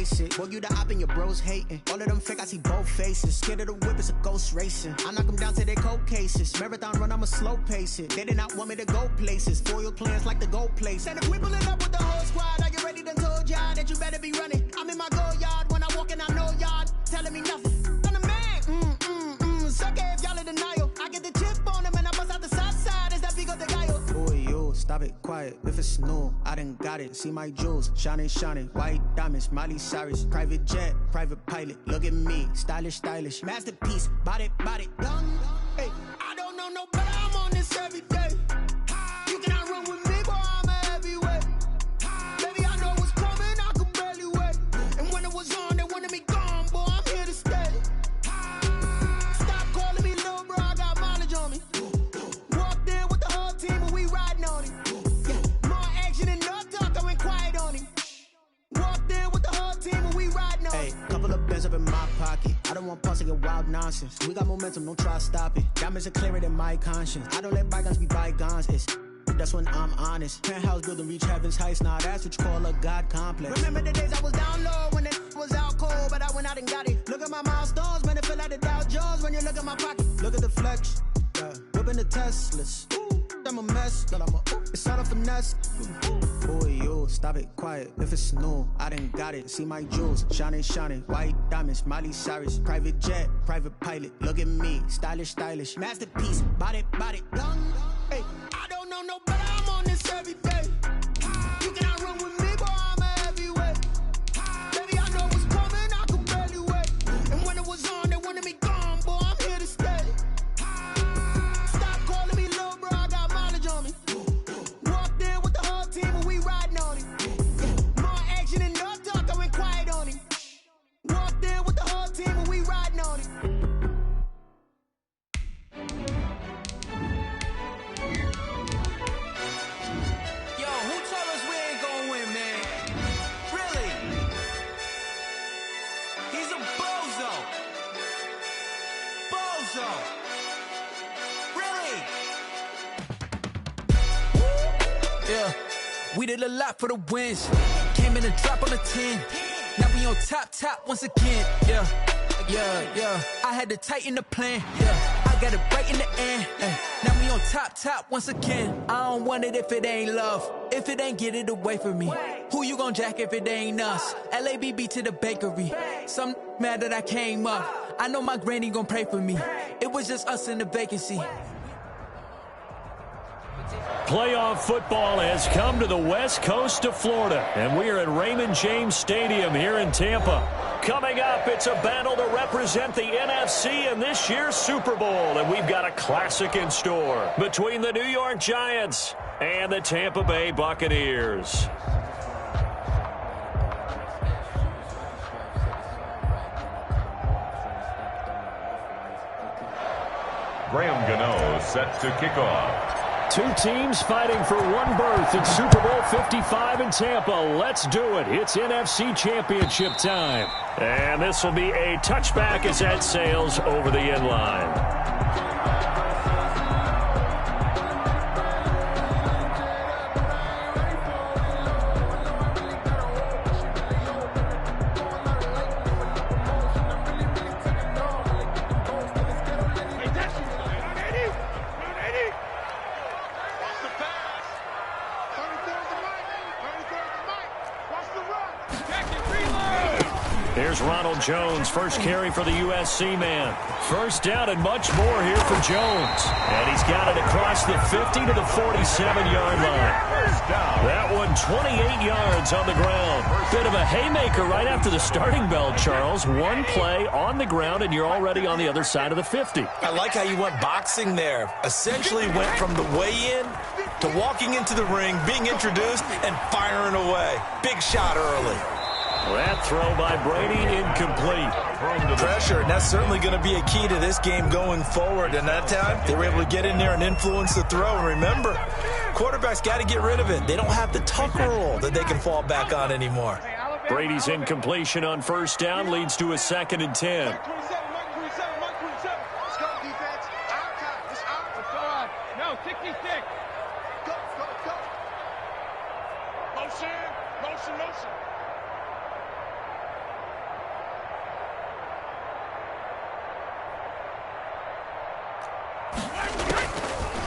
face it. Boy, you the op and your bros hating. All of them fake, I see both faces. Scared of the whip, it's a ghost racing. I knock them down to their cold cases. Marathon run, I'ma slow pace it. They did not want me to go places. Foil plans like the gold place. And if we pulling up with the whole squad, are you ready? Done told y'all that you better be running. I'm in my go yard when I walk in, I know y'all telling me nothing. I'm the man. Suck it if y'all in denial. I get the chip on them and I bust out the south side. Is that Vigo de Gallo? Boy, you stop it, quiet. If it's new, I done got it. See my jewels, shining, shining. White diamonds, Miley Cyrus. Private jet, private pilot. Look at me, stylish, stylish. Masterpiece, body, young. Hey, I don't know no better. I'm on this every day. You cannot run with me, boy. I'm a heavyweight. Baby, I know what's coming. I could barely wait. And when it was on, they wanted me gone, boy. I'm here to stay. Stop calling me little bro. I got mileage on me. Walked in with the whole team and we riding on him. Yeah, more action and no talk. I went quiet on him. Walked in with the whole team and we riding on him. Hey, couple of bands up in my pocket. I don't want pause to get wild nonsense. We got momentum, don't try to stop it. Diamonds are clearer than my conscience. I don't let bygones be bygones. That's when I'm honest. Penthouse building reach heaven's heights. Now that's what you call a God complex. Remember the days I was down low when it was out cold, but I went out and got it. Look at my milestones, man, it feel like the Dow Jones when you look at my pocket. Look at the flex, whipping the Teslas. I'm a mess, but it's all a finesse. Boy, you stop it, quiet. If it's new, I done got it. See my jewels, shining, shining. White diamonds, Miley Cyrus. Private jet, private pilot. Look at me, stylish, stylish. Masterpiece, body, young. Hey, I don't know no better. I'm on this every day. You cannot run with me, boy. I'm a heavyweight. Baby, I know what's coming. I could barely wait. And when it was on, they wanted me gone, boy. I'm here to stay. Stop calling me little bro. I got mileage on me. Walked in with the whole team and we riding on him. More action and no talk. I went quiet on him. Walked in with the whole team and we riding on him. Yeah, we did a lot for the wins. Came in and drop on the 10. Now we on top once again. Yeah. I had to tighten the plan. Yeah, I got it right in the end. Now we on top once again. I don't want it if it ain't love. If it ain't, get it away from me. Who you gon' jack if it ain't us? LABB to the bakery. Some mad that I came up. I know my granny gon' pray for me. It was just us in the vacancy. Playoff football has come to the west coast of Florida, and we are at Raymond James Stadium here in Tampa. Coming up, it's a battle to represent the NFC in this year's Super Bowl, and we've got a classic in store between the New York Giants and the Tampa Bay Buccaneers. Graham Gano set to kick off. Two teams fighting for one berth in Super Bowl 55 in Tampa. Let's do it. It's NFC Championship time. And this will be a touchback as that sails over the end line. Here's Ronald Jones, first carry for the USC man. First down and much more here for Jones. And he's got it across the 50 to the 47-yard line. That one 28 yards on the ground. Bit of a haymaker right after the starting bell, Charles. One play on the ground, and you're already on the other side of the 50. I like how you went boxing there. Essentially went from the weigh-in to walking into the ring, being introduced, and firing away. Big shot early. That throw by Brady incomplete. Pressure, and that's certainly going to be a key to this game going forward. And that time, they were able to get in there and influence the throw. And remember, quarterbacks got to get rid of it. They don't have the Tucker rule that they can fall back on anymore. Brady's incompletion on first down leads to a 2nd and 10.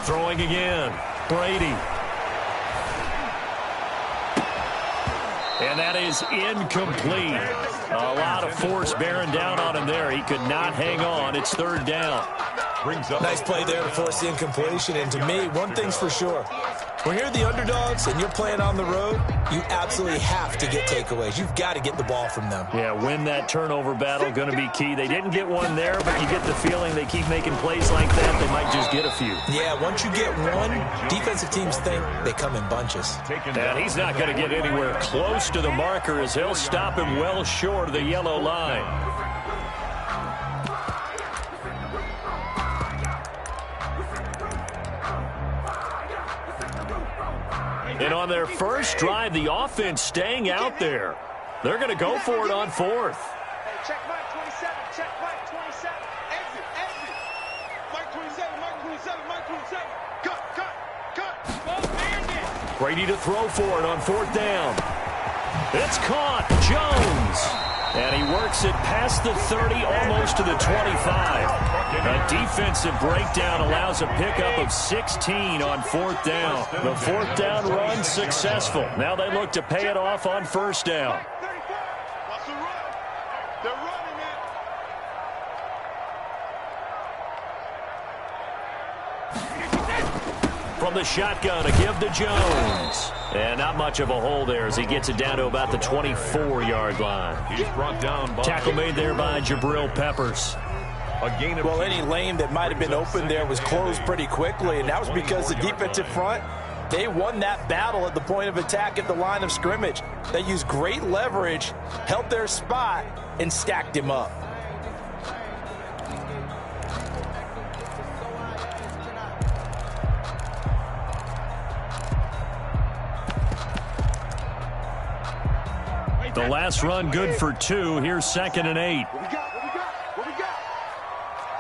Throwing again. Brady. And that is incomplete. A lot of force bearing down on him there. He could not hang on. It's third down. Nice play there to force the incompletion. And to me, one thing's for sure. When you're the underdogs and you're playing on the road, you absolutely have to get takeaways. You've got to get the ball from them. Yeah, win that turnover battle, going to be key. They didn't get one there, but you get the feeling they keep making plays like that, they might just get a few. Yeah, once you get one, defensive teams think they come in bunches. And he's not going to get anywhere close to the marker as he'll stop him well short of the yellow line. And on their first drive, the offense staying out there. They're going to go for it on fourth. Hey, check Mike 27, check Mike 27. Exit, exit. Mike 27, Mike 27, Mike 27. Cut. Brady to throw for it on fourth down. It's caught. Jones. And he works it past the 30, almost to the 25. A defensive breakdown allows a pickup of 16 on fourth down. The fourth down run successful. Now they look to pay it off on first down. What's the run? They're running it. From the shotgun, a give to Jones. And not much of a hole there as he gets it down to about the 24-yard line. He's brought down by Tackle made there by Jabril Peppers. Well, any lane that might have been open there was closed pretty quickly, and that was because the defensive front, they won that battle at the point of attack at the line of scrimmage. They used great leverage, held their spot, and stacked him up. The last run good for 2. Here's 2nd and 8. What we got? What we got?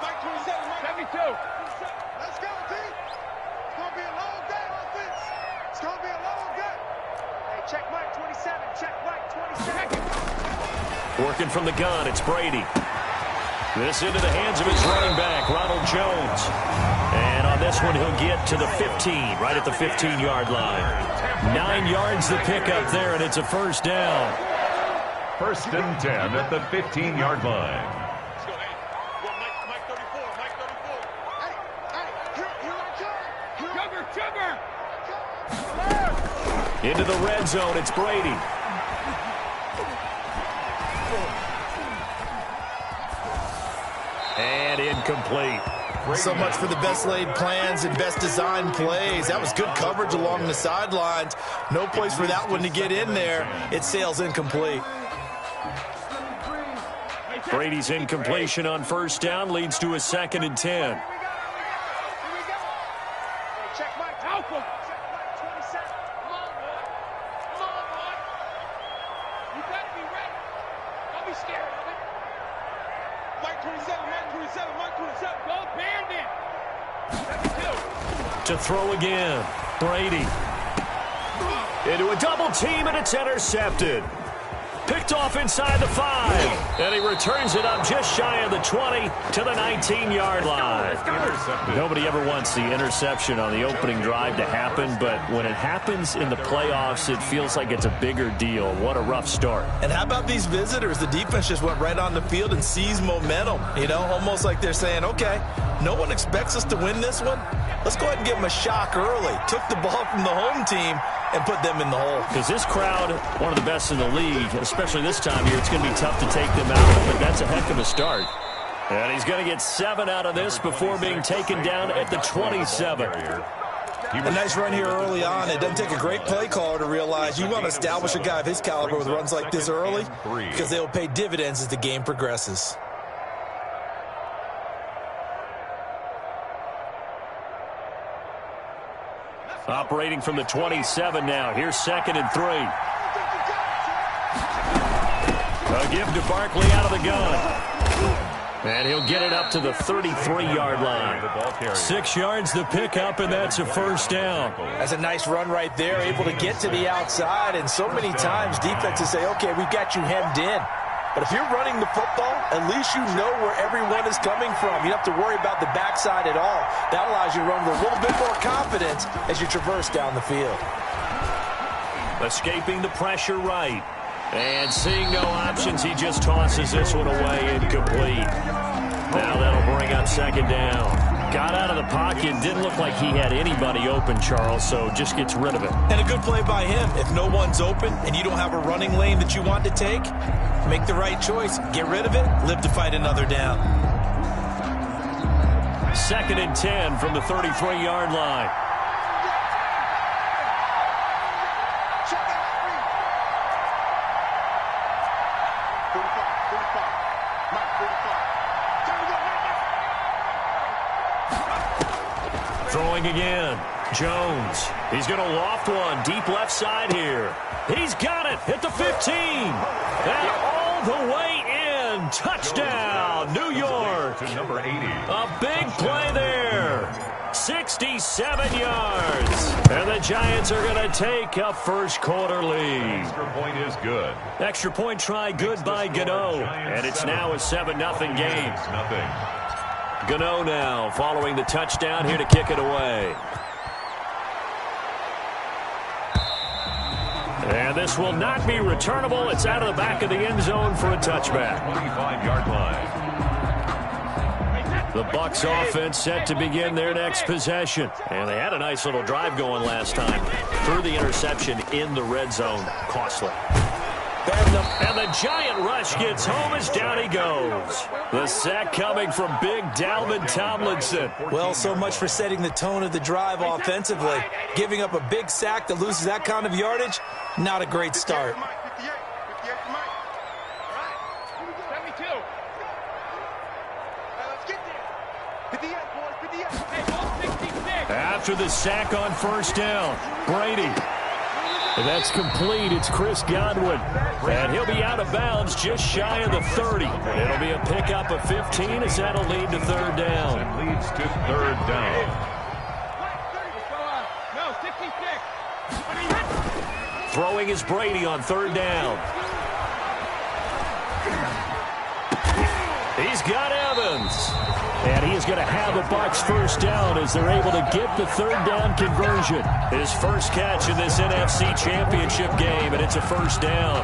Mike 27, Mike 72. Let's go, team. It's going to be a long day, offense. It's going to be a long day. Hey, check Mike 27, check Mike 27. Working from the gun, it's Brady. This into the hands of his running back, Ronald Jones. And on this one, he'll get to the 15, right at the 15-yard line. 9 yards the pickup there, and it's a first down. First and 10 at the 15-yard line. Let's go, hey. Well, Mike 34, Mike 34. Hey, here I come. Sugar. Into the red zone, it's Brady. And incomplete. So much for the best laid plans and best designed plays. That was good coverage along the sidelines. No place for that one to get in there. It sails incomplete. Brady's incompletion on first down leads to a 2nd and 10. Check Mike Alpha. Check Mike 27. Come on, boy. Come on, boy. You better be ready. Don't be scared of it. Mike 27, Mike 27, Mike 27. Go Bandit. 72. To throw again, Brady. Into a double team, and it's intercepted. Picked off inside the 5. And he returns it up just shy of the 20 to the 19-yard line. Nobody ever wants the interception on the opening drive to happen, but when it happens in the playoffs, it feels like it's a bigger deal. What a rough start. And how about these visitors? The defense just went right on the field and seized momentum. You know, almost like they're saying, okay, no one expects us to win this one. Let's go ahead and give them a shock early. Took the ball from the home team and put them in the hole. Because this crowd, one of the best in the league, especially this time of year, it's going to be tough to take them out, but that's a heck of a start. And he's going to get 7 out of this before being taken down at the 27. A nice run here early on. It doesn't take a great play caller to realize you want to establish a guy of his caliber with runs like this early because they will pay dividends as the game progresses. Operating from the 27 now. Here's 2nd and 3. A give to Barkley out of the gun. And he'll get it up to the 33-yard line. 6 yards the pickup, and that's a first down. That's a nice run right there, able to get to the outside. And so many times defenses say, okay, we've got you hemmed in. But if you're running the football, at least you know where everyone is coming from. You don't have to worry about the backside at all. That allows you to run with a little bit more confidence as you traverse down the field. Escaping the pressure right. And seeing no options, he just tosses this one away incomplete. Now that'll bring up second down. Got out of the pocket, didn't look like he had anybody open, Charles, so just gets rid of it. And a good play by him. If no one's open and you don't have a running lane that you want to take, make the right choice. Get rid of it, live to fight another down. 2nd and 10 from the 33-yard line. Throwing again. Jones. He's going to loft one. Deep left side here. He's got it at the 15. And all the way in. Touchdown, New York. To number 80. A big play there. 67 yards. And the Giants are going to take a first quarter lead. Extra point is good. Extra point try good by Gano. And it's now a 7-0 game. 6-0. Gano now following the touchdown here to kick it away. And this will not be returnable. It's out of the back of the end zone for a touchback. 25-yard line. The Bucs offense set to begin their next possession. And they had a nice little drive going last time. Threw the interception in the red zone. Costly. And the giant rush gets home as down he goes. The sack coming from big Dalvin Tomlinson. Well, so much for setting the tone of the drive offensively. Giving up a big sack that loses that kind of yardage, not a great start. After the sack on first down, Brady. That's complete. It's Chris Godwin. And he'll be out of bounds just shy of the 30. It'll be a pickup of 15 as that'll lead to third down. It leads to third down. Throwing is Brady on third down. He's got Evans. And he is going to have the Bucs first down as they're able to get the third down conversion. His first catch in this NFC Championship game, and it's a first down.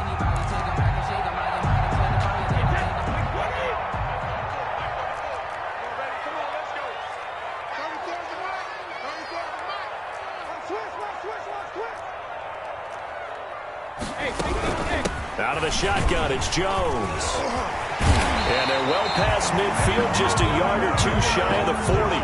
Out of the shotgun, it's Jones. And they're well past midfield, just a yard or two shy of the 40.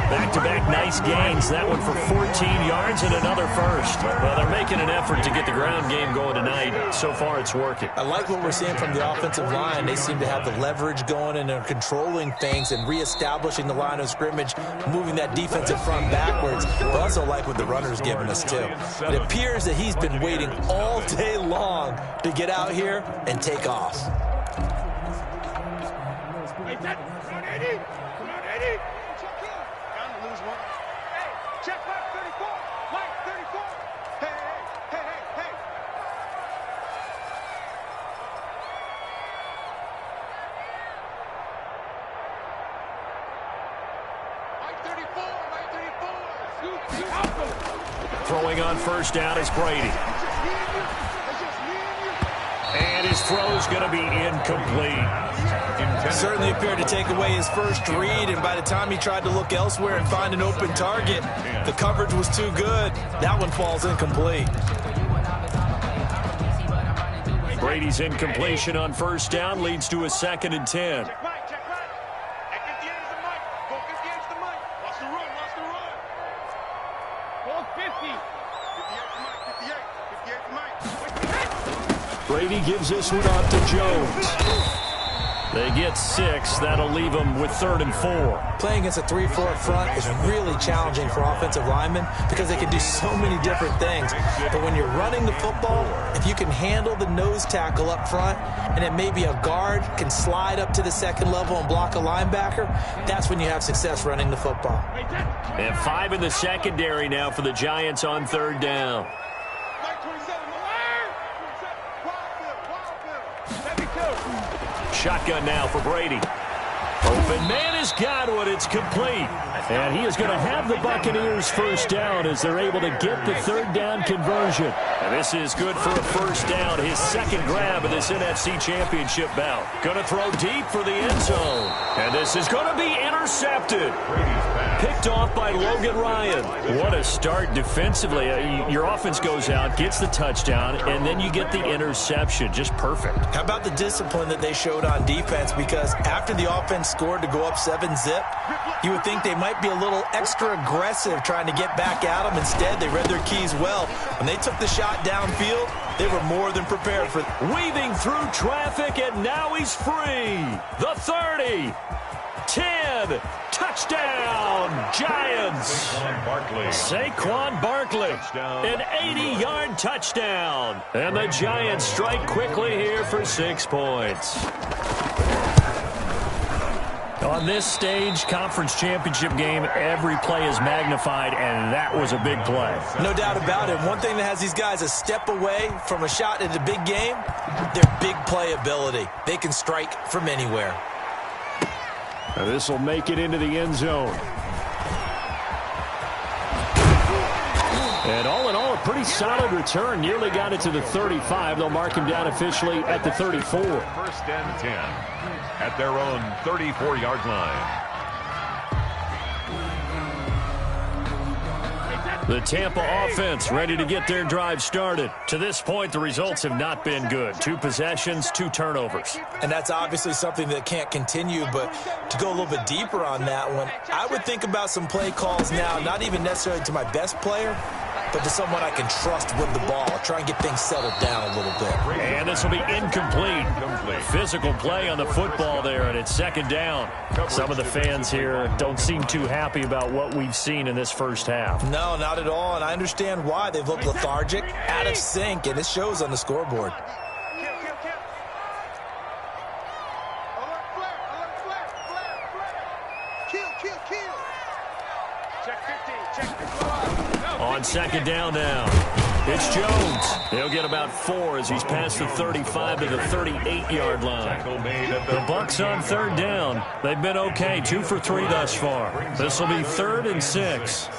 Back-to-back nice gains. That one for 14 yards and another first. Well, they're making an effort to get the ground game going tonight. So far, it's working. I like what we're seeing from the offensive line. They seem to have the leverage going, and they're controlling things and reestablishing the line of scrimmage, moving that defensive front backwards. But I also like what the runner's giving us, too. It appears that he's been waiting all day long to get out here and take off. Check Mike 34. Mike 34. Hey. Mike 34. Throwing on first down is Brady. And his throw is going to be incomplete. Certainly appeared to take away his first read, and by the time he tried to look elsewhere and find an open target, the coverage was too good. That one falls incomplete. Brady's incompletion on first down leads to a 2nd and 10. Check Mike. At 58 is the Mike. Go 58 is the Mike. Watch the run. Ball 50. 58 to Mike. Brady gives this one off to Jones. They get 6. That'll leave them with 3rd and 4. Playing against a 3-4 front is really challenging for offensive linemen because they can do so many different things. But when you're running the football, if you can handle the nose tackle up front, and it may be a guard can slide up to the second level and block a linebacker, that's when you have success running the football. And 5 in the secondary now for the Giants on third down. Mike 27. Wild Bill. 72. Shotgun now for Brady. Open man has got one. It's complete. And he is going to have the Buccaneers first down as they're able to get the third down conversion. And this is good for a first down. His second grab of this NFC Championship bout. Going to throw deep for the end zone. And this is going to be intercepted. Picked off by Logan Ryan. What a start defensively. Your offense goes out, gets the touchdown, and then you get the interception. Just perfect. How about the discipline that they showed on defense? Because after the offense scored to go up 7-zip, you would think they might be a little extra aggressive trying to get back at them. Instead, they read their keys well. When they took the shot downfield, they were more than prepared for it. Weaving through traffic, and now he's free. The 30. 10, touchdown, Giants. Saquon Barkley, an 80-yard touchdown. And the Giants strike quickly here for 6 points. On this stage, conference championship game, every play is magnified, and that was a big play. No doubt about it. One thing that has these guys a step away from a shot at a big game, their big play ability. They can strike from anywhere. This will make it into the end zone. And all in all, a pretty solid return. Nearly got it to the 35. They'll mark him down officially at the 34. First and 10 at their own 34-yard line. The Tampa offense ready to get their drive started. To this point, the results have not been good. 2 possessions, 2 turnovers. And that's obviously something that can't continue, but to go a little bit deeper on that one, I would think about some play calls now, not even necessarily to my best player, but to someone I can trust with the ball. Try and get things settled down a little bit. And this will be incomplete. Physical play on the football there, and it's second down. Some of the fans here don't seem too happy about what we've seen in this first half. No, not at all, and I understand why. They've looked lethargic, out of sync, and it shows on the scoreboard. On second down now, it's Jones. He'll get about 4 as he's past the 35 to the 38-yard line. The Bucs on third down. They've been okay, 2 for 3 thus far. This will be 3rd and 6.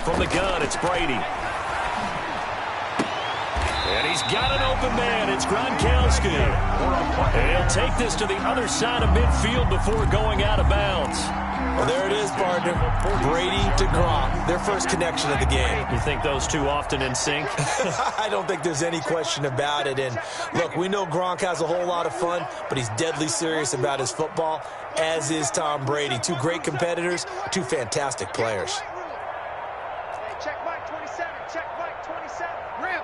From the gun, it's Brady. And he's got an open man. It's Gronkowski. And he'll take this to the other side of midfield before going out of bounds. Well, there it is, partner. Brady to Gronk, their first connection of the game. You think those two often in sync? I don't think there's any question about it. And, look, we know Gronk has a whole lot of fun, but he's deadly serious about his football, as is Tom Brady. 2 great competitors, 2 fantastic players. Check Mike 27. Check Mike 27. Rip.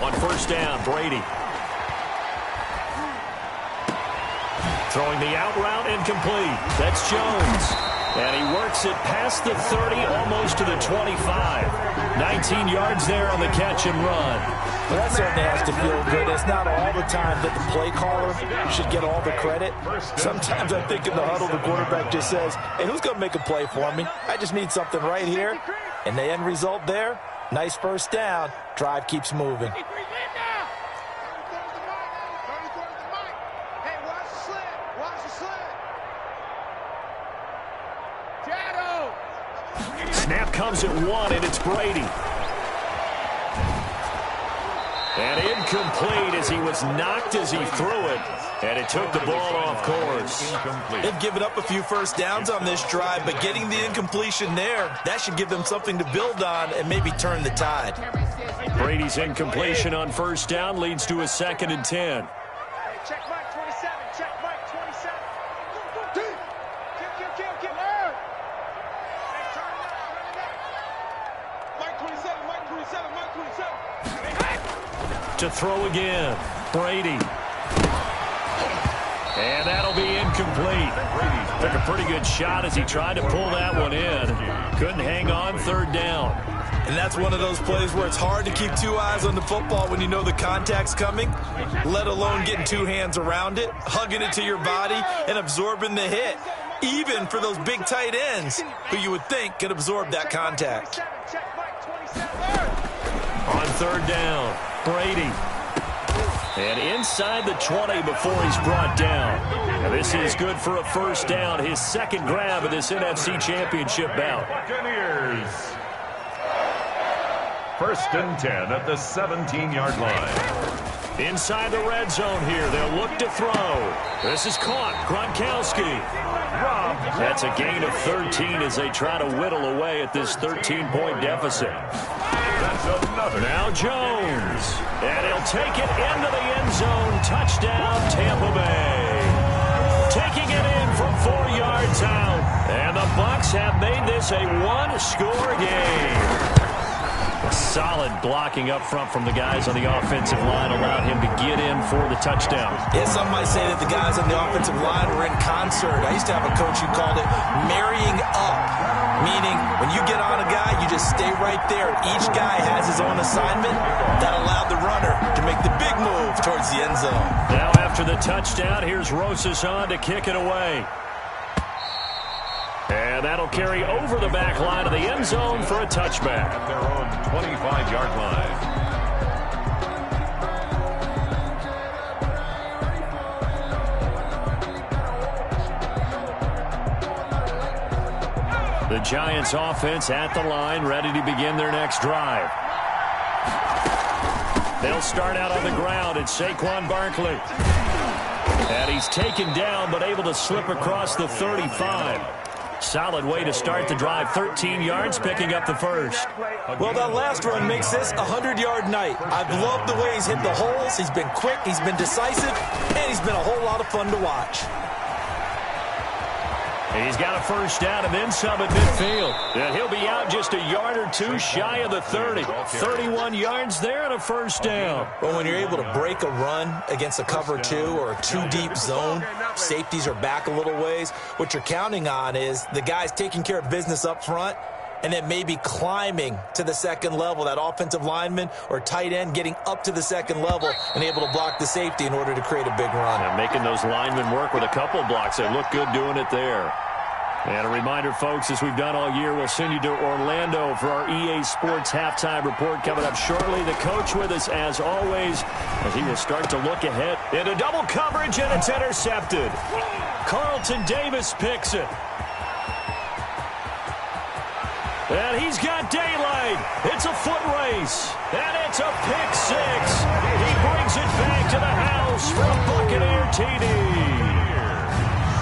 On first down, Brady. Throwing the out route incomplete. That's Jones. And he works it past the 30, almost to the 25. 19 yards there on the catch and run. Well, that certainly has to feel good. It's not all the time that the play caller should get all the credit. Sometimes I think in the huddle, the quarterback just says, hey, who's going to make a play for me? I just need something right here. And the end result there, nice first down. Drive keeps moving. Snap comes at 1, and it's Brady. And incomplete as he was knocked as he threw it. And it took the ball off course. They've given up a few first downs on this drive, but getting the incompletion there, that should give them something to build on and maybe turn the tide. Brady's incompletion on first down leads to a 2nd and 10. Check Mike 27. Check Mike 27. Kill. Mike 27. Mike 27. Mike 27. To throw again, Brady. And that'll be incomplete. Took a pretty good shot as he tried to pull that one in. Couldn't hang on, 3rd down. And that's one of those plays where it's hard to keep 2 eyes on the football when you know the contact's coming, let alone getting 2 hands around it, hugging it to your body, and absorbing the hit, even for those big tight ends who you would think could absorb that contact. Check Mike 27. third down. Brady. And inside the 20 before he's brought down. Now this is good for a first down. His second grab of this NFC Championship bout. Buccaneers. First and 10 at the 17-yard line. Inside the red zone here. They'll look to throw. This is caught. Gronkowski. That's a gain of 13 as they try to whittle away at this 13-point deficit. That's another. Now Jones. And he'll take it into the end zone. Touchdown, Tampa Bay. Taking it in from 4 yards out. And the Bucs have made this a one-score game. Solid blocking up front from the guys on the offensive line allowed him to get in for the touchdown. Yeah, some might say that the guys on the offensive line were in concert. I used to have a coach who called it marrying up, meaning when you get on a guy, you just stay right there. Each guy has his own assignment. That allowed the runner to make the big move towards the end zone. Now after the touchdown, here's Rosas on to kick it away. And that'll carry over the back line of the end zone for a touchback. At their own 25-yard line. The Giants offense at the line, ready to begin their next drive. They'll start out on the ground. It's Saquon Barkley. And he's taken down, but able to slip across the 35. Solid way to start the drive. 13 yards, picking up the first. Well, that last run makes this a 100-yard night. I've loved the way he's hit the holes. He's been quick, he's been decisive, and he's been a whole lot of fun to watch. He's got a first down and then some at midfield. And he'll be out just a yard or two shy of the 30. 31 yards there and a first down. Well, when you're able to break a run against a cover 2 or a 2-deep zone, safeties are back a little ways. What you're counting on is the guys taking care of business up front and then maybe climbing to the second level, that offensive lineman or tight end getting up to the second level and able to block the safety in order to create a big run. And making those linemen work with a couple blocks. They look good doing it there. And a reminder, folks, as we've done all year, we'll send you to Orlando for our EA Sports halftime report coming up shortly. The coach with us, as always, as he will start to look ahead. Into double coverage, and it's intercepted. Carlton Davis picks it. And he's got daylight. It's a foot race. And it's a pick six. He brings it back to the house for a Buccaneer TD.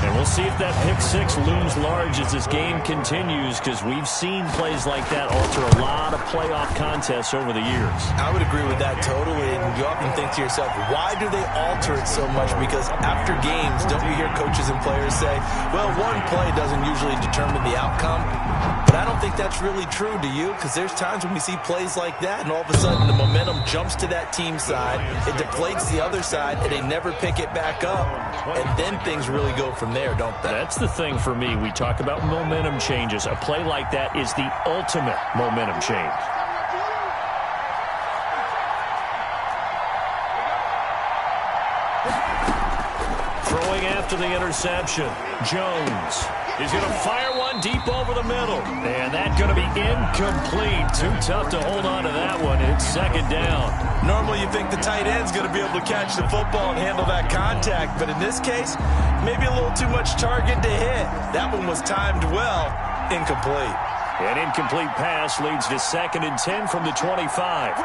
And we'll see if that pick six looms large as this game continues, because we've seen plays like that alter a lot of playoff contests over the years. I would agree with that totally. And you often think to yourself, why do they alter it so much? Because after games, don't you hear coaches and players say, well, one play doesn't usually determine the outcome? But I don't think that's really true, do you? Because there's times when we see plays like that, and all of a sudden the momentum jumps to that team side, it deflates the other side, and they never pick it back up. And then things really go from there, don't they? That's the thing for me. We talk about momentum changes. A play like that is the ultimate momentum change. Throwing after the interception, Jones. He's going to fire one deep over the middle. And that's going to be incomplete. Too tough to hold on to that one. It's second down. Normally you think the tight end's going to be able to catch the football and handle that contact. But in this case, maybe a little too much target to hit. That one was timed well. Incomplete. An incomplete pass leads to 2nd and 10 from the 25.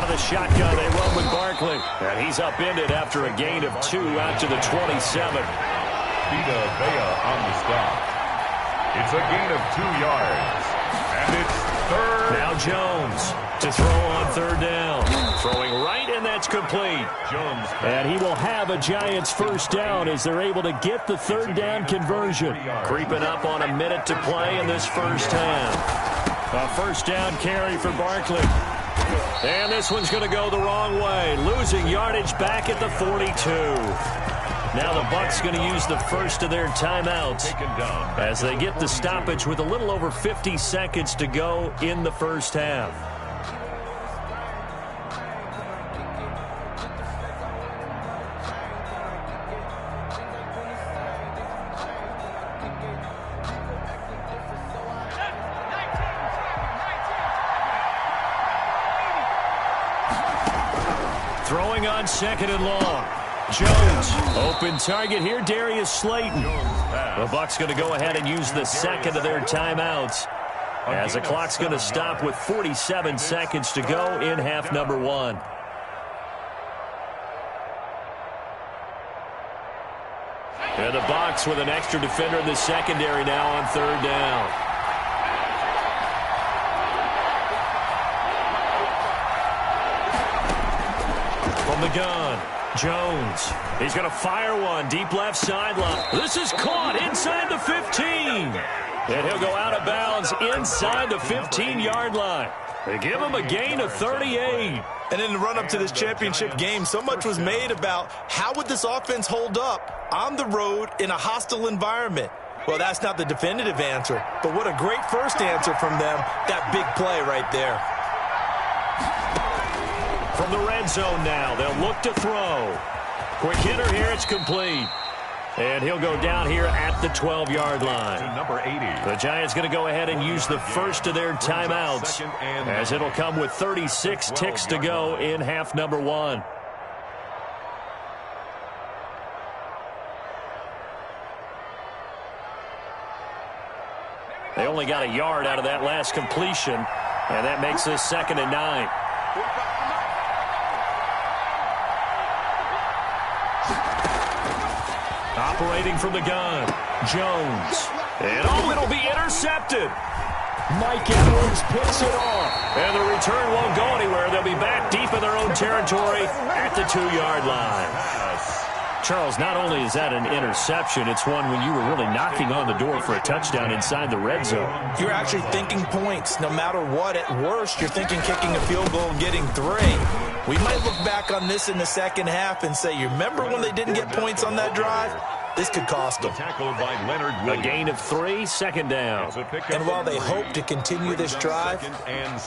The shotgun, they run with Barkley. And he's upended after a gain of 2 out to the 27. Vita Vea on the stop. It's a gain of 2 yards. And it's third. Now Jones to throw on third down. Throwing right, and that's complete. Jones. And he will have a Giants first down as they're able to get the third down conversion. Creeping up on a minute to play in this first half. A first down carry for Barkley. And this one's going to go the wrong way. Losing yardage back at the 42. Now the Bucs going to use the first of their timeouts as they get the stoppage with a little over 50 seconds to go in the first half. Throwing on 2nd and long. Jones, open target here, Darius Slayton. The Bucs going to go ahead and use the second of their timeouts, as the clock's going to stop with 47 seconds to go in half number 1. And the Bucs with an extra defender in the secondary now on 3rd down. From the gun, Jones. He's going to fire one deep left sideline. This is caught inside the 15. And he'll go out of bounds inside the 15-yard line. They give him a gain of 38. And in the run-up to this championship game, so much was made about how would this offense hold up on the road in a hostile environment. Well, that's not the definitive answer, but what a great first answer from them, that big play right there. From the red zone now, they'll look to throw. Quick hitter here, it's complete. And he'll go down here at the 12-yard line. To number 80. The Giants going to go ahead and use the first of their timeouts, as it'll come with 36 ticks to go in half number 1. They only got a yard out of that last completion, and that makes this 2nd and 9. Operating from the gun, Jones. And it'll be intercepted. Mike Edwards picks it off. And the return won't go anywhere. They'll be back deep in their own territory at the 2-yard line. Charles, not only is that an interception, it's one when you were really knocking on the door for a touchdown inside the red zone. You're actually thinking points. No matter what, at worst, you're thinking kicking a field goal and getting 3. We might look back on this in the second half and say, you remember when they didn't get points on that drive? This could cost them. Tackled by Leonard Williams. A gain of 3, 2nd down. And while they hope to continue this drive,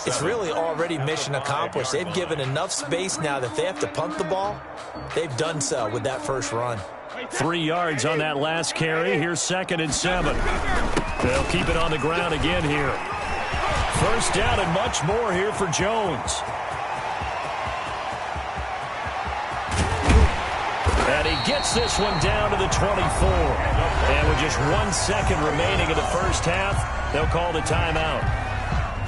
it's really already mission accomplished. They've given enough space now that if they have to punt the ball, they've done so with that first run. 3 yards on that last carry. Here's 2nd and 7. They'll keep it on the ground again here. First down and much more here for Jones. And he gets this one down to the 24. And with just 1 second remaining in the first half, they'll call the timeout.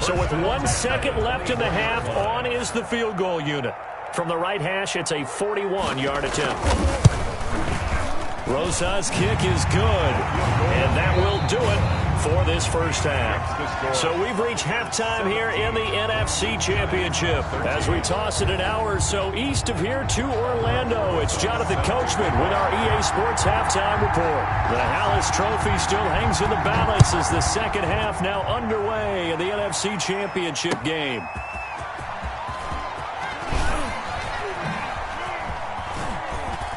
So with 1 second left in the half, on is the field goal unit. From the right hash, it's a 41-yard attempt. Rosa's kick is good. And that will do it for this first half. So we've reached halftime here in the NFC Championship. As we toss it an hour or so east of here to Orlando, it's Jonathan Coachman with our EA Sports Halftime Report. The Hallis Trophy still hangs in the balance as the second half now underway in the NFC Championship game.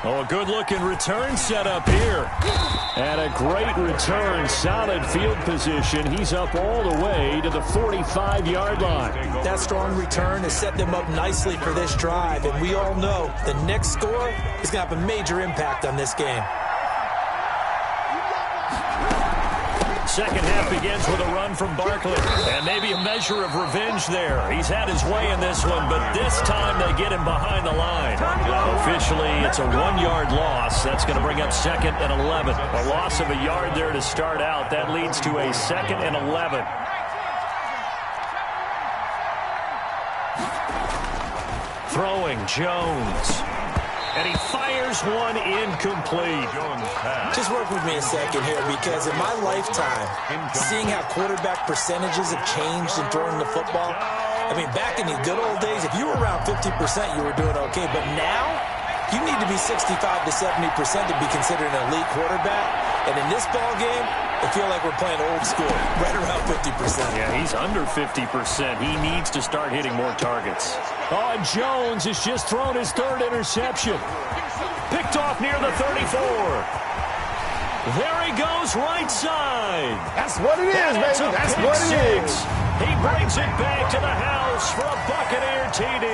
Oh, a good-looking return set up here. And a great return, solid field position. He's up all the way to the 45-yard line. That strong return has set them up nicely for this drive, and we all know the next score is going to have a major impact on this game. Second half begins with a run from Barkley, and maybe a measure of revenge there. He's had his way in this one, but this time they get him behind the line. Officially, it's a 1-yard loss. That's going to bring up 2nd and 11. A loss of a yard there to start out. That leads to a 2nd and 11. Throwing, Jones. And he fires one incomplete. Just work with me a second here, because in my lifetime, seeing how quarterback percentages have changed in throwing the football, I mean, back in the good old days, if you were around 50%, you were doing okay. But now, you need to be 65 to 70% to be considered an elite quarterback. And in this ball game, I feel like we're playing old school, right around 50%. Yeah, he's under 50%. He needs to start hitting more targets. Oh, and Jones has just thrown his 3rd interception. Picked off near the 34. There he goes, right side. That's what it is, baby. That's what it is. He brings it back to the house for a Buccaneer TD.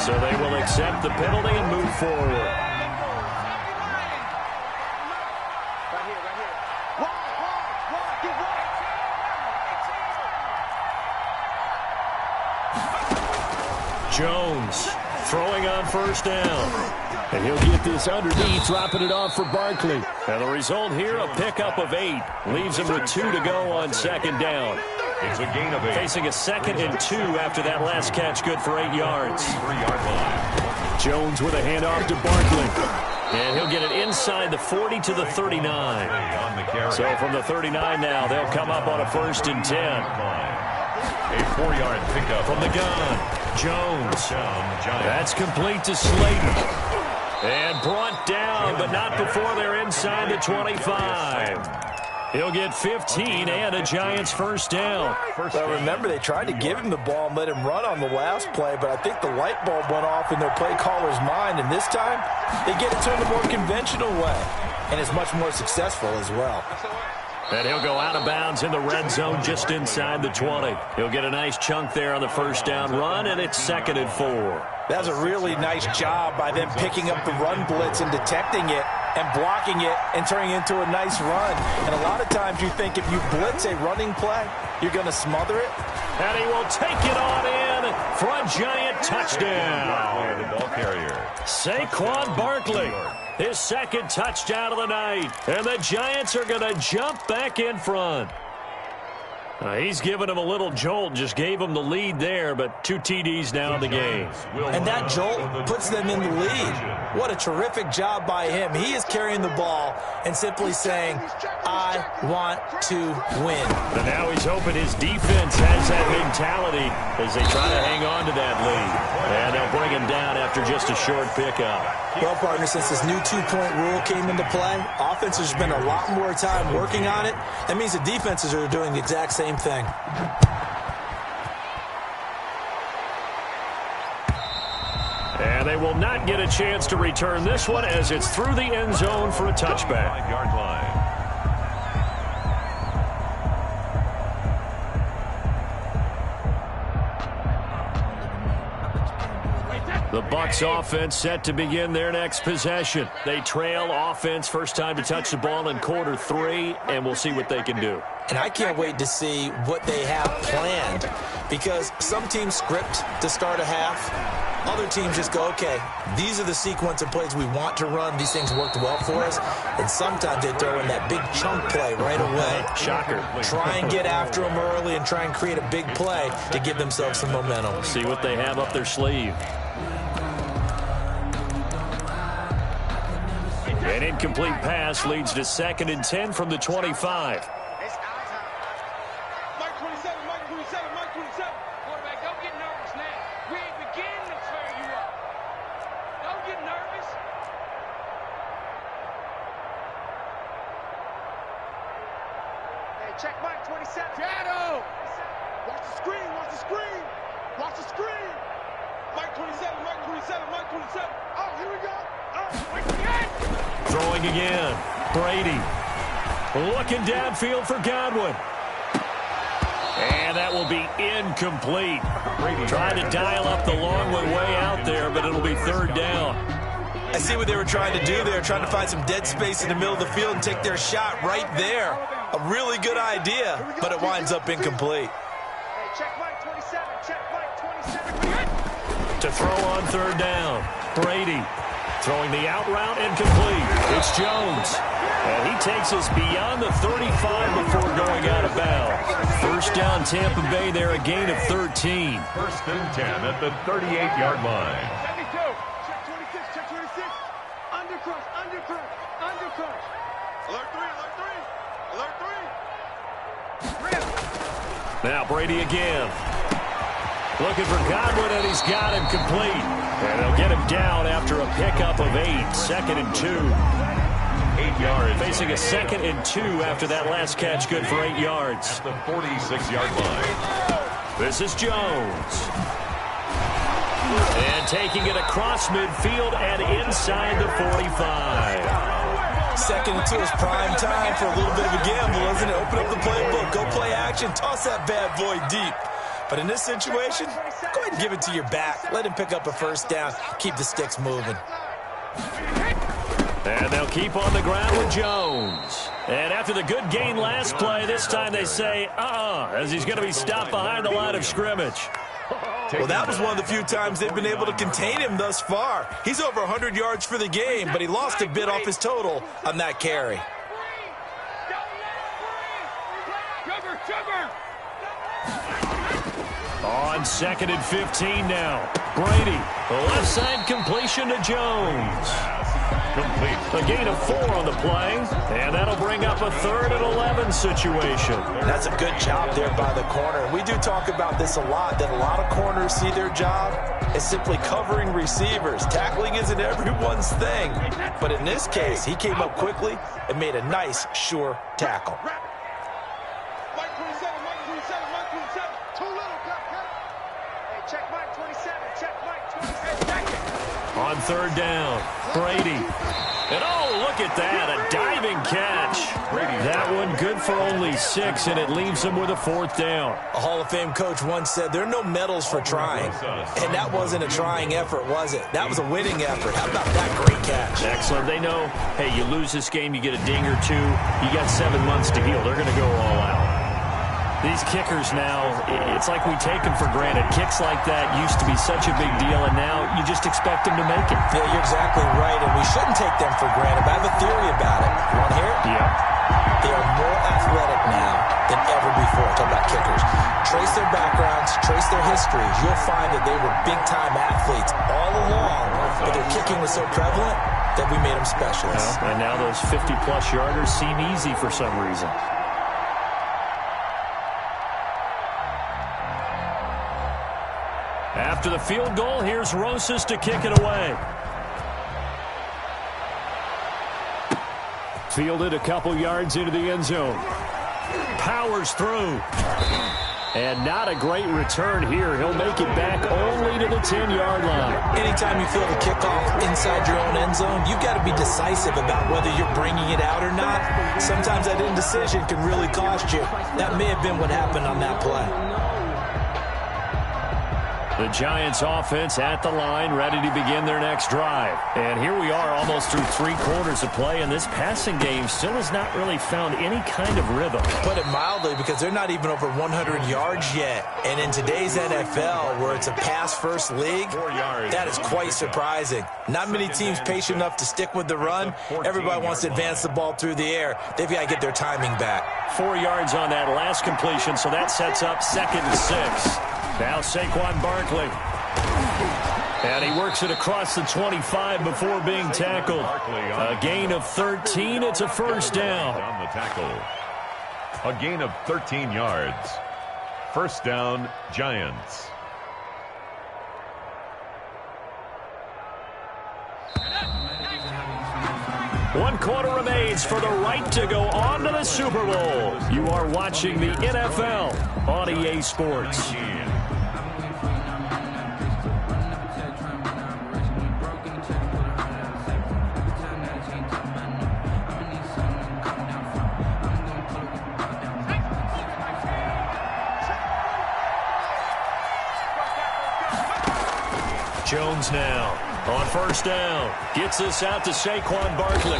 So they will accept the penalty and move forward. Jones throwing on first down. And he'll get this underneath, dropping it off for Barkley. And the result here, a pickup of 8. Leaves him with 2 to go on second down. It's a gain of 8. Facing a 2nd and 2 after that last catch, good for 8 yards. 3-yard line. Jones with a handoff to Barkley. And he'll get it inside the 40 to the 39. So from the 39 now, they'll come up on a 1st and 10. A 4-yard pickup From the gun, Jones. That's complete to Slayton. And brought down, but not before they're inside the 25. He'll get 15 and a Giants first down. Well, remember, they tried to give him the ball and let him run on the last play, but I think the light bulb went off in their play caller's mind, and this time they get it to him the more conventional way, and it's much more successful as well. And he'll go out of bounds in the red zone just inside the 20. He'll get a nice chunk there on the first down run, and it's 2nd and 4. That's a really nice job by them picking up the run blitz and detecting it and blocking it and turning it into a nice run. And a lot of times you think if you blitz a running play, you're going to smother it. And he will take it on in for a Giant touchdown. The ball carrier. Saquon Barkley, his 2nd touchdown of the night. And the Giants are going to jump back in front. He's given him a little jolt, just gave him the lead there, but 2 TDs now in the game. And that jolt puts them in the lead. What a terrific job by him. He is carrying the ball and simply saying, I want to win. And now he's hoping his defense has that mentality as they try to hang on to that lead. And they'll bring him down after just a short pickup. Well, partner, since this new 2-point rule came into play, offenses spend a lot more time working on it. That means the defenses are doing the exact same thing. And they will not get a chance to return this one as it's through the end zone for a touchback. 5-yard line. The Bucs offense set to begin their next possession. They trail offense, first time to touch the ball in quarter 3, and we'll see what they can do. And I can't wait to see what they have planned, because some teams script to start a half. Other teams just go, okay, these are the sequence of plays we want to run. These things worked well for us. And sometimes they throw in that big chunk play right away. Shocker. Try and get after them early and try and create a big play to give themselves some momentum. See what they have up their sleeve. An incomplete pass leads to 2nd and 10 from the 25. Check Mike 27. Shadow! Watch the screen, watch the screen. Watch the screen. Mike 27, Mike 27, Mike 27. Oh, here we go. Throwing again. Brady. Looking downfield for Godwin. And that will be incomplete. Trying to dial up the long one way out there, but it'll be 3rd down. I see what they were trying to do there, trying to find some dead space in the middle of the field and take their shot right there. A really good idea, but it winds up incomplete. Hey, check Mike 27, check Mike 27. To throw on 3rd down. Brady throwing the out route incomplete. It's Jones. And he takes us beyond the 35 before going out of bounds. First down Tampa Bay there, a gain of 13. 1st and 10 at the 38-yard line. 72. Check 26, check 26. Undercrush, undercrush, undercrush. Alert 3, alert 3. Alert 3. Now Brady again. Looking for Godwin, and he's got him complete. And they'll get him down after a pickup of 8. 2nd and 2. 8 yards. Facing a 2nd and 2 after that last catch, good for 8 yards. At the 46-yard line. This is Jones. And taking it across midfield and inside the 45. 2nd and 2 is prime time for a little bit of a gamble, isn't it? Open up the playbook, go play action, toss that bad boy deep. But in this situation, go ahead and give it to your back. Let him pick up a 1st down. Keep the sticks moving. And they'll keep on the ground with Jones. And after the good gain last play, this time they say, as he's going to be stopped behind the line of scrimmage. Well, that was one of the few times they've been able to contain him thus far. He's over 100 yards for the game, but he lost a bit off his total on that carry. On 2nd and 15 now. Brady, left side completion to Jones. Complete. A gain of 4 on the play, and that'll bring up a 3rd and 11 situation. That's a good job there by the corner. We do talk about this a lot, that a lot of corners see their job as simply covering receivers. Tackling isn't everyone's thing. But in this case, he came up quickly and made a nice, sure tackle. Mike 27, Mike 27, Mike 27. Too little, cut. Hey, check Mike 27, check Mike 27. Check it. On 3rd down, Brady. And oh, look at that, a diving catch. That one good for only 6, and it leaves him with a 4th down. A Hall of Fame coach once said there are no medals for trying. And that wasn't a trying effort, was it? That was a winning effort. How about that great catch? Excellent. They know, hey, you lose this game, you get a ding or 2. You got 7 months to heal. They're going to go all out. These kickers now, it's like we take them for granted. Kicks like that used to be such a big deal, and now you just expect them to make it. Yeah, you're exactly right, and we shouldn't take them for granted. But I have a theory about it. You want to hear it? Yeah. They are more athletic now than ever before. Talk about kickers. Trace their backgrounds, trace their histories. You'll find that they were big-time athletes all along, but their kicking was so prevalent that we made them specialists. And now those 50-plus yarders seem easy for some reason. After the field goal, here's Rosas to kick it away. Fielded a couple yards into the end zone. Powers through. And not a great return here. He'll make it back only to the 10-yard line. Anytime you field a kickoff inside your own end zone, you've got to be decisive about whether you're bringing it out or not. Sometimes that indecision can really cost you. That may have been what happened on that play. The Giants offense at the line, ready to begin their next drive. And here we are almost through 3 quarters of play, and this passing game still has not really found any kind of rhythm. Put it mildly, because they're not even over 100 yards yet. And in today's NFL, where it's a pass-first league, that is quite surprising. Not many teams patient enough to stick with the run. Everybody wants to advance the ball through the air. They've got to get their timing back. 4 yards on that last completion, so that sets up 2nd and 6. Now Saquon Barkley. And he works it across the 25 before being tackled. A gain of 13. It's a 1st down. On the tackle. A gain of 13 yards. 1st down, Giants. One quarter remains for the right to go on to the Super Bowl. You are watching the NFL on EA Sports. Jones now on 1st down. Gets this out to Saquon Barkley.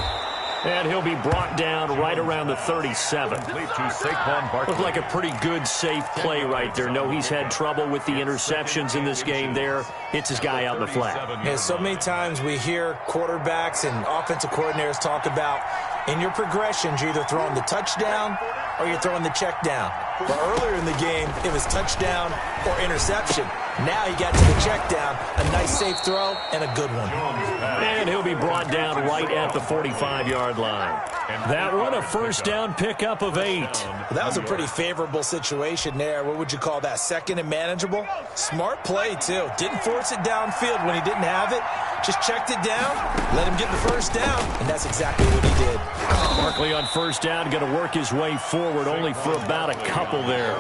And he'll be brought down right around the 37. Looked like a pretty good, safe play right there. No, he's had trouble with the interceptions in this game there. Hits his guy out in the flat. Yeah, so many times we hear quarterbacks and offensive coordinators talk about in your progressions, you're either throwing the touchdown or you're throwing the check down. But earlier in the game, it was touchdown or interception. Now he got to the check down, a nice safe throw, and a good one. And he'll be brought down right at the 45-yard line. That one, a 1st down pickup of 8. Well, that was a pretty favorable situation there. What would you call that, 2nd and manageable? Smart play, too. Didn't force it downfield when he didn't have it. Just checked it down, let him get the 1st down, and that's exactly what he did. Barkley on 1st down, going to work his way forward, only for about a couple there.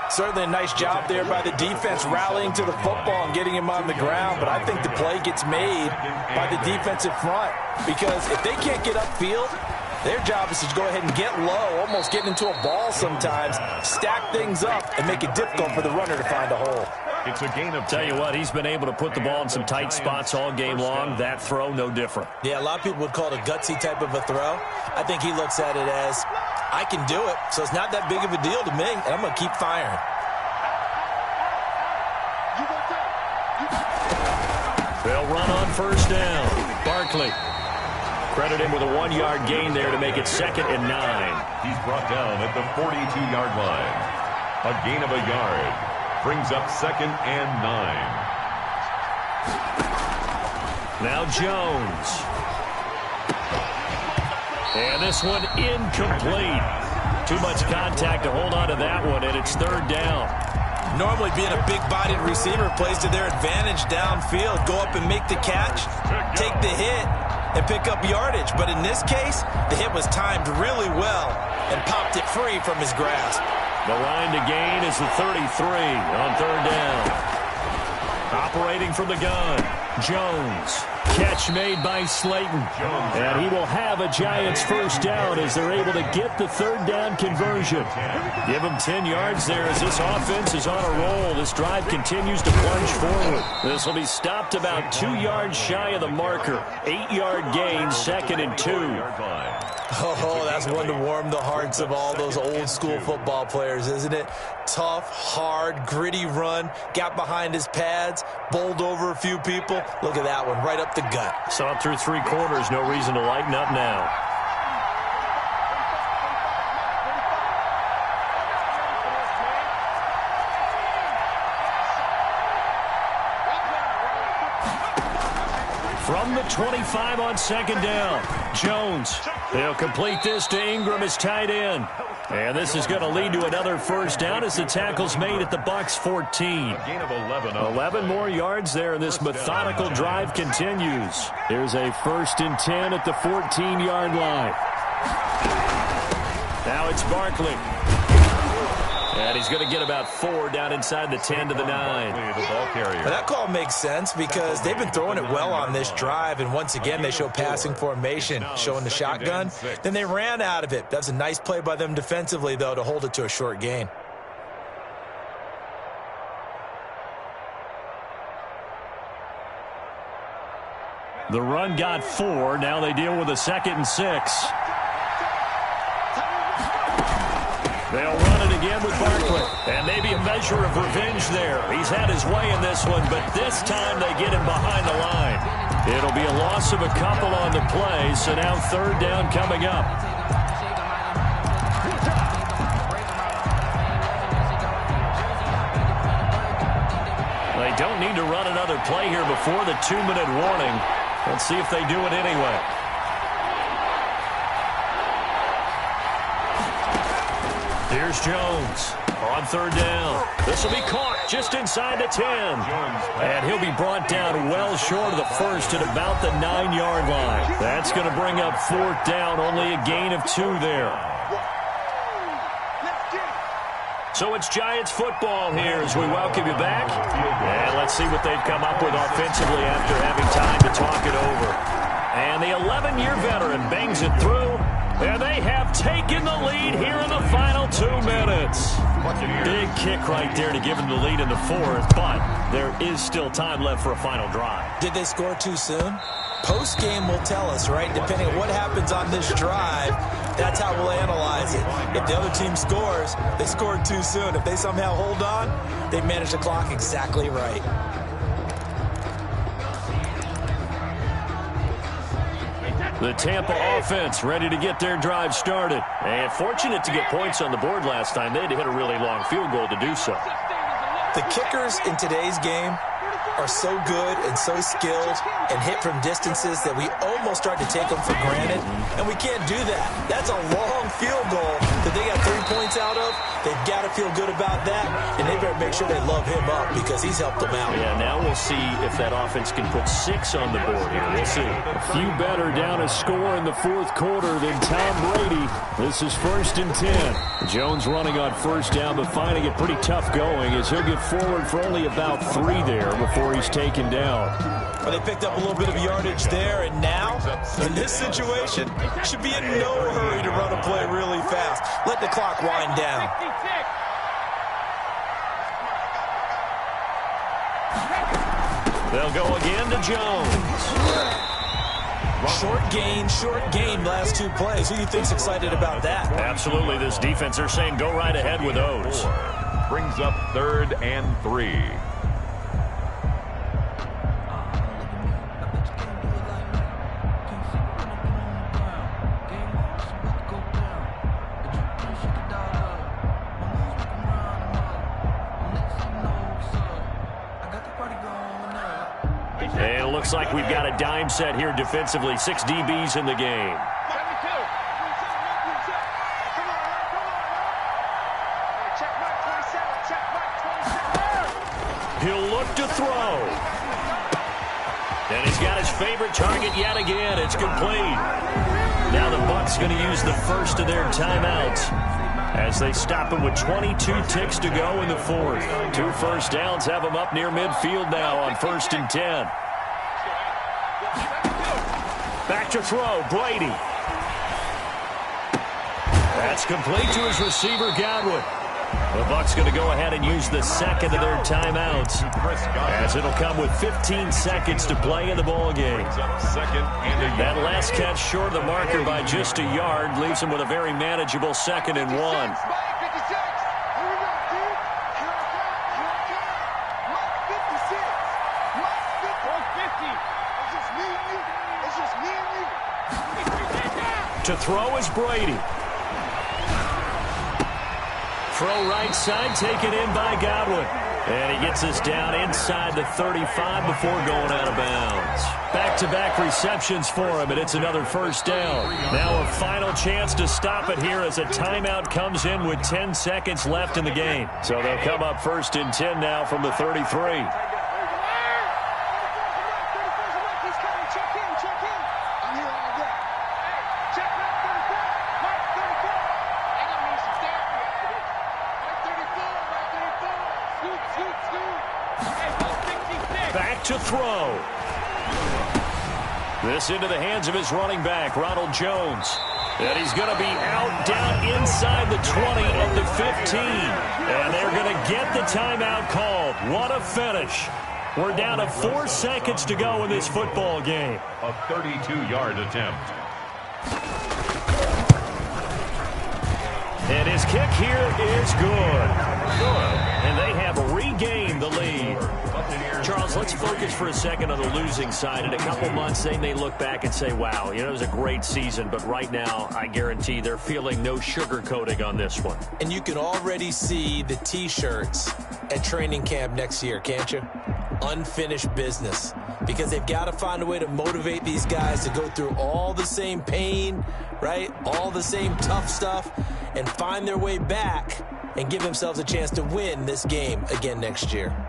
Certainly a nice job there by the defense rallying to the football and getting him on the ground, but I think the play gets made by the defensive front, because if they can't get upfield, their job is to go ahead and get low, almost get into a ball sometimes, stack things up, and make it difficult for the runner to find a hole. It's a gain of 10. Tell you what, he's been able to put the ball in some tight spots all game long. That throw, no different. Yeah, a lot of people would call it a gutsy type of a throw. I think he looks at it as, I can do it, so it's not that big of a deal to me, and I'm going to keep firing. You gonna take They'll run on first down. Barkley. Credit him with a 1-yard gain there to make it 2nd and 9. He's brought down at the 42-yard line. A gain of a yard brings up 2nd and 9. Now Jones. And this one incomplete. Too much contact to hold on to that one, and it's 3rd down. Normally being a big-bodied receiver plays to their advantage downfield. Go up and make the catch, take the hit, and pick up yardage. But in this case, the hit was timed really well and popped it free from his grasp. The line to gain is the 33 on 3rd down. Operating from the gun, Jones. Catch made by Slayton. And he will have a Giants first down as they're able to get the 3rd down conversion. Give him 10 yards there as this offense is on a roll. This drive continues to plunge forward. This will be stopped about 2 yards shy of the marker. 8-yard gain, 2nd and 2. Oh, that's one to warm the hearts of all those old-school football players, isn't it? Tough, hard, gritty run. Got behind his pads, bowled over a few people. Look at that one, right up the gut. Saw it through 3 quarters. No reason to lighten up now. From the 25 on 2nd down, Jones. They'll complete this to Ingram as tight end. And this is going to lead to another first down as the tackle's made at the Bucs 14. A gain of 11. 11 more yards there, and this methodical drive continues. Here's a 1st and 10 at the 14-yard line. Now it's Barkley. And he's going to get about 4 down inside the 10 to the 9. The ball carrier. That call makes sense because they've been throwing it well on this drive, and once again they show passing formation, showing the shotgun. Then they ran out of it. That's a nice play by them defensively, though, to hold it to a short gain. The run got 4. Now they deal with a 2nd and 6. They'll run it again with Barkley. And maybe a measure of revenge there. He's had his way in this one, but this time they get him behind the line. It'll be a loss of a couple on the play, so now 3rd down coming up. They don't need to run another play here before the 2-minute warning. Let's see if they do it anyway. Here's Jones on 3rd down. This will be caught just inside the 10. And he'll be brought down well short of the 1st at about the 9-yard line. That's going to bring up 4th down, only a gain of 2 there. So it's Giants football here as we welcome you back. And let's see what they've come up with offensively after having time to talk it over. And the 11-year veteran bangs it through. And they have taken the lead here in the final 2 minutes. Big kick right there to give them the lead in the 4th, but there is still time left for a final drive. Did they score too soon? Post-game will tell us, right? Depending on what happens on this drive, that's how we'll analyze it. If the other team scores, they scored too soon. If they somehow hold on, they managed the clock exactly right. The Tampa offense ready to get their drive started. And fortunate to get points on the board last time. They had to hit a really long field goal to do so. The kickers in today's game are so good and so skilled and hit from distances that we almost start to take them for granted, and we can't do that. That's a long field goal that they got 3 points out of. They've got to feel good about that, and they better make sure they love him up because he's helped them out. Yeah, now we'll see if that offense can put 6 on the board here. We'll see. A few better down a score in the 4th quarter than Tom Brady. This is 1st and 10. Jones running on 1st down, but finding it pretty tough going as he'll get forward for only about 3 there before he's taken down. Well, they picked up a little bit of yardage there, and now, in this situation, should be in no hurry to run a play really fast. Let the clock wind down. They'll go again to Jones. Short gain, last 2 plays. Who do you think's excited about that? Absolutely. This defense, they're saying go right ahead with those. Brings up 3rd and 3. And it looks like we've got a dime set here defensively. 6 DBs in the game. He'll look to throw. And he's got his favorite target yet again. It's complete. Now the Bucs going to use the first of their timeouts as they stop him with 22 ticks to go in the fourth. 2 first downs have him up near midfield now on 1st and 10. Back to throw, Brady. That's complete to his receiver, Godwin. The Bucs going to go ahead and use the second of their timeouts, as it'll come with 15 seconds to play in the ball game. That last catch short of the marker by just a yard leaves him with a very manageable 2nd and 1. To throw is Brady. Throw right side, taken in by Godwin. And he gets us down inside the 35 before going out of bounds. Back-to-back receptions for him, and it's another first down. Now a final chance to stop it here as a timeout comes in with 10 seconds left in the game. So they'll come up 1st and 10 now from the 33. Back to throw. This into the hands of his running back, Ronald Jones. And he's going to be out down inside the 20 of the 15. And they're going to get the timeout called. What a finish. We're down to 4 seconds to go in this football game. A 32-yard attempt. And his kick here is good. And they have regained the lead. Charles, let's focus for a second on the losing side. In a couple months, they may look back and say, wow, it was a great season. But right now, I guarantee they're feeling no sugarcoating on this one. And you can already see the T-shirts at training camp next year, can't you? Unfinished business. Because they've got to find a way to motivate these guys to go through all the same pain, right? All the same tough stuff, and find their way back and give themselves a chance to win this game again next year.